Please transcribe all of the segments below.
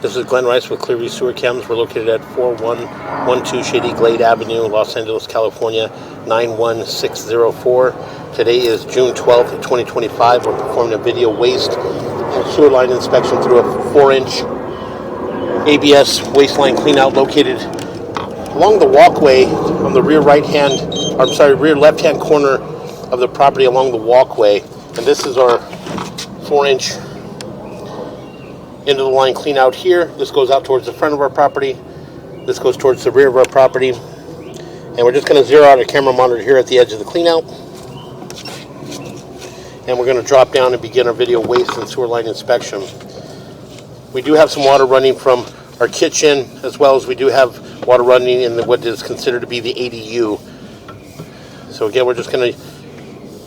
This is Glenn Rice with Clearview Sewer Chems. We're located at 4112 Shadyglade Avenue, Los Angeles, California, 91604. Today is June 12th, 2025. We're performing a video waste and sewer line inspection through a 4-inch ABS waste line cleanout located along the walkway on the rear rear left-hand corner of the property along the walkway. And this is our 4-inch into the line clean out here. This goes out towards the front of our property. This goes towards the rear of our property. And we're just going to zero out a camera monitor here at the edge of the clean out. And we're going to drop down and begin our video waste and sewer line inspection. We do have some water running from our kitchen, as well as we do have water running in what is considered to be the ADU. So again, we're just going to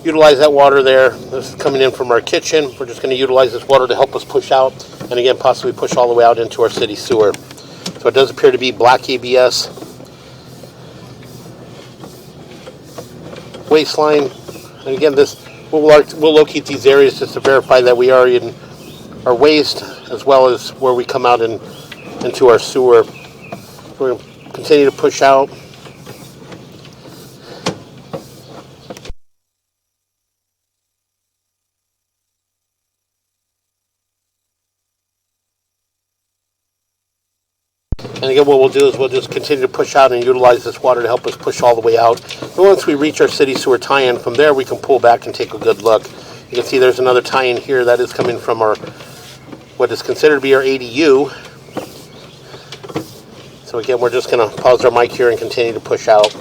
utilize that water there. This is coming in from our kitchen. We're just going to utilize this water to help us push out, and again, possibly push all the way out into our city sewer. So it does appear to be black ABS waste line. And again, we'll locate these areas just to verify that we are in our waste, as well as where we come out into our sewer. We're going to continue to push out. And again, what we'll do is we'll just continue to push out and utilize this water to help us push all the way out. And once we reach our city sewer tie-in, from there we can pull back and take a good look. You can see there's another tie-in here that is coming from what is considered to be our ADU. So again, we're just going to pause our mic here and continue to push out.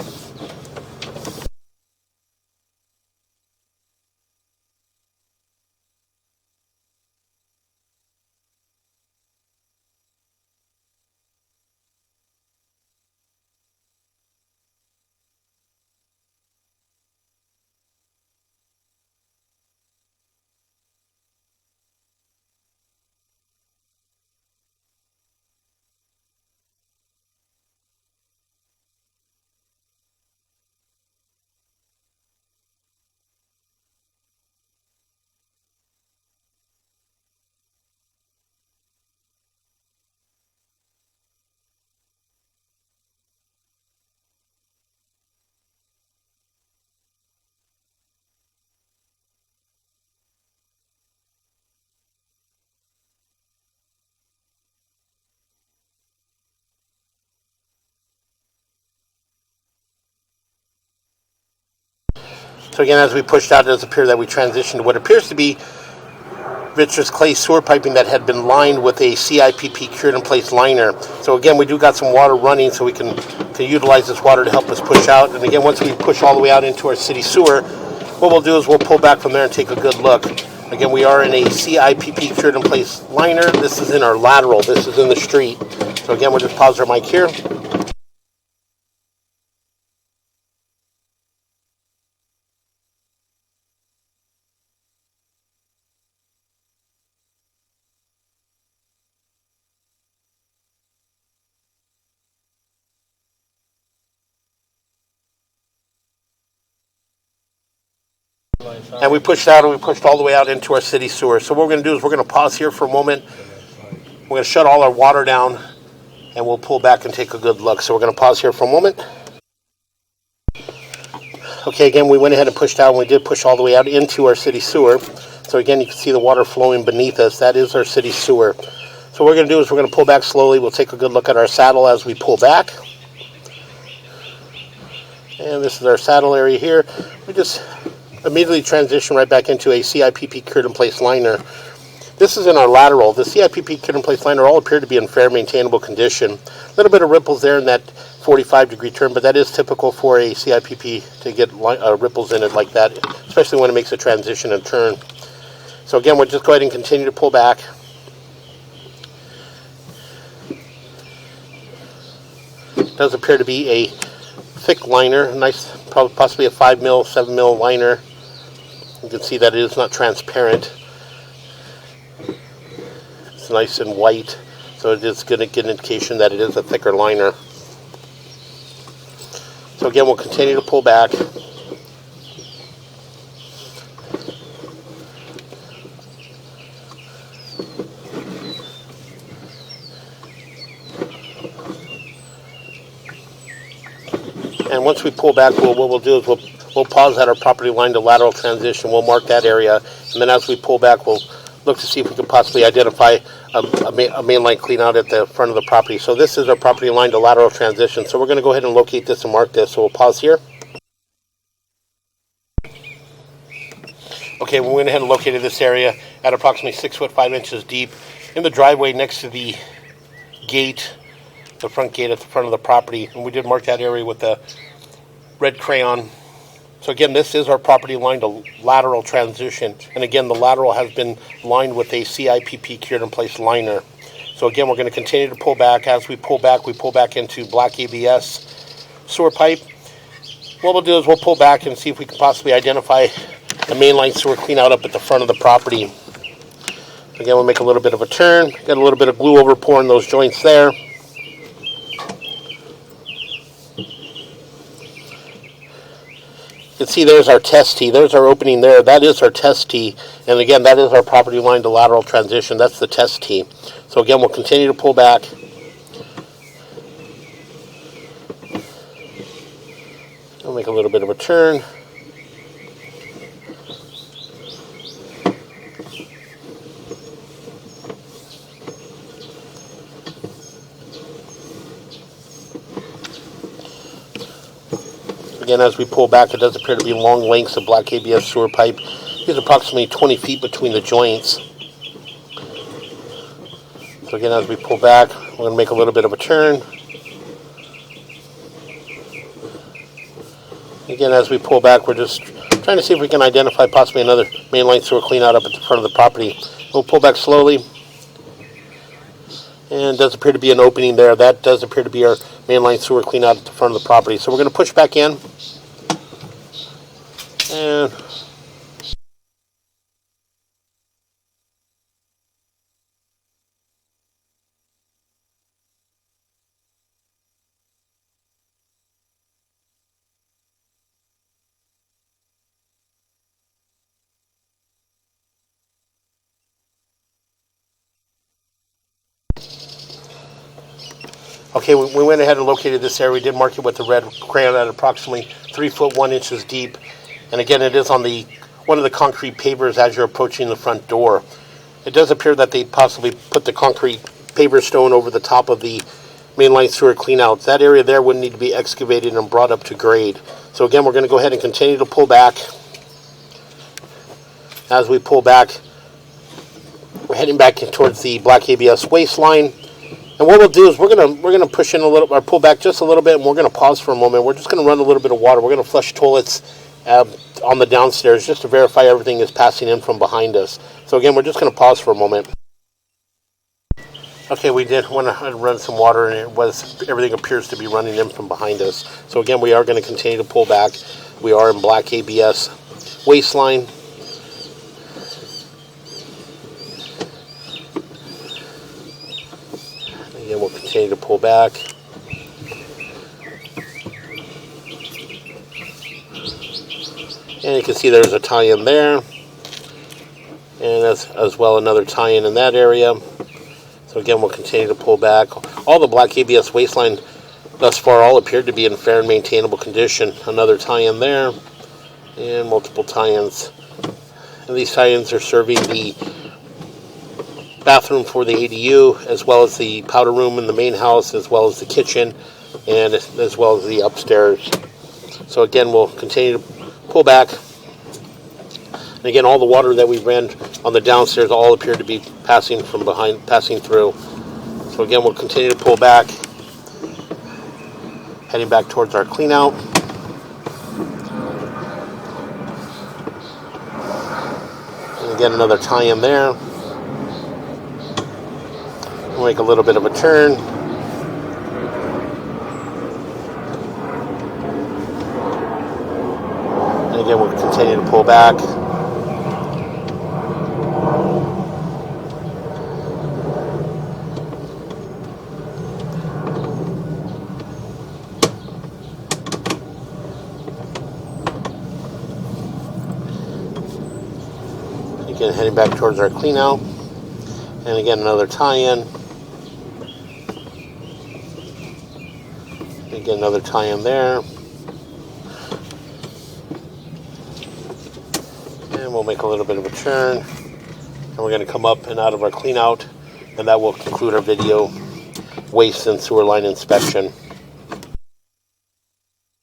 So again, as we pushed out, it does appear that we transitioned to what appears to be vitreous clay sewer piping that had been lined with a CIPP cured in place liner. So again, we do got some water running, so we can utilize this water to help us push out. And again, once we push all the way out into our city sewer, what we'll do is we'll pull back from there and take a good look. Again, we are in a CIPP cured in place liner. This is in our lateral. This is in the street. So again, we'll just pause our mic here. And we pushed out, and we pushed all the way out into our city sewer. So what we're going to do is we're going to pause here for a moment. We're going to shut all our water down, and we'll pull back and take a good look. So we're going to pause here for a moment. Okay, again, we went ahead and pushed out, and we did push all the way out into our city sewer. So again, you can see the water flowing beneath us. That is our city sewer. So what we're going to do is we're going to pull back slowly. We'll take a good look at our saddle as we pull back. And this is our saddle area here. We just immediately transition right back into a CIPP cured in place liner. This is in our lateral. The CIPP cured in place liner all appear to be in fair maintainable condition. A little bit of ripples there in that 45-degree turn, but that is typical for a CIPP to get ripples in it like that, especially when it makes a transition and turn. So again, we'll just go ahead and continue to pull back. It does appear to be a thick liner, nice, possibly a 5 mil, 7 mil liner. You can see that it is not transparent. It's nice and white, so it is going to get an indication that it is a thicker liner. So again, we'll continue to pull back. And once we pull back, what we'll do is we'll pause at our property line to lateral transition. We'll mark that area, and then as we pull back, we'll look to see if we can possibly identify a main line clean out at the front of the property. So this is our property line to lateral transition. So we're going to go ahead and locate this and mark this. So we'll pause here. Okay, we went ahead and located this area at approximately 6 foot 5 inches deep in the driveway next to the gate, the front gate at the front of the property. And we did mark that area with a red crayon. So again, this is our property line to lateral transition. And again, the lateral has been lined with a CIPP cured in place liner. So again, we're going to continue to pull back. As we pull back into black ABS sewer pipe. What we'll do is we'll pull back and see if we can possibly identify the mainline sewer clean out up at the front of the property. Again, we'll make a little bit of a turn. Got a little bit of glue over pouring those joints there. You can see there's our test tee. There's our opening there. That is our test tee. And again, that is our property line to lateral transition. That's the test tee. So again, we'll continue to pull back. We'll make a little bit of a turn. Again, as we pull back, it does appear to be long lengths of black ABS sewer pipe. There's approximately 20 feet between the joints. So again, as we pull back, we're going to make a little bit of a turn. Again, as we pull back, we're just trying to see if we can identify possibly another mainline sewer clean out up at the front of the property. We'll pull back slowly. And does appear to be an opening there. That does appear to be our mainline sewer clean out at the front of the property. So we're going to push back in. And okay, we went ahead and located this area. We did mark it with the red crayon at approximately 3 foot 1 inches deep. And again, it is on one of the concrete pavers as you're approaching the front door. It does appear that they possibly put the concrete paver stone over the top of the mainline sewer cleanouts. That area there would need to be excavated and brought up to grade. So again, we're going to go ahead and continue to pull back. As we pull back, we're heading back towards the black ABS waistline. And what we'll do is we're gonna push in a little, or pull back just a little bit, and we're gonna pause for a moment. We're just gonna run a little bit of water. We're gonna flush toilets on the downstairs just to verify everything is passing in from behind us. So again, we're just gonna pause for a moment. Okay, we did want to run some water, and everything appears to be running in from behind us. So again, we are going to continue to pull back. We are in black ABS waistline. Again, we'll continue to pull back. And you can see there's a tie-in there. And as well another tie-in in that area. So again, we'll continue to pull back. All the black ABS waistline thus far all appeared to be in fair and maintainable condition. Another tie-in there. And multiple tie-ins. And these tie-ins are serving the bathroom for the ADU, as well as the powder room in the main house, as well as the kitchen, and as well as the upstairs. So again, we'll continue to pull back. And again, all the water that we ran on the downstairs all appeared to be passing from behind, passing through. So again, we'll continue to pull back, heading back towards our clean out. And again, another tie-in there. We'll make a little bit of a turn. And again, we'll continue to pull back. Again, heading back towards our clean out. And again, another tie-in. Again, another tie-in there. And we'll make a little bit of a turn. And we're going to come up and out of our clean out. And that will conclude our video, waste and sewer line inspection.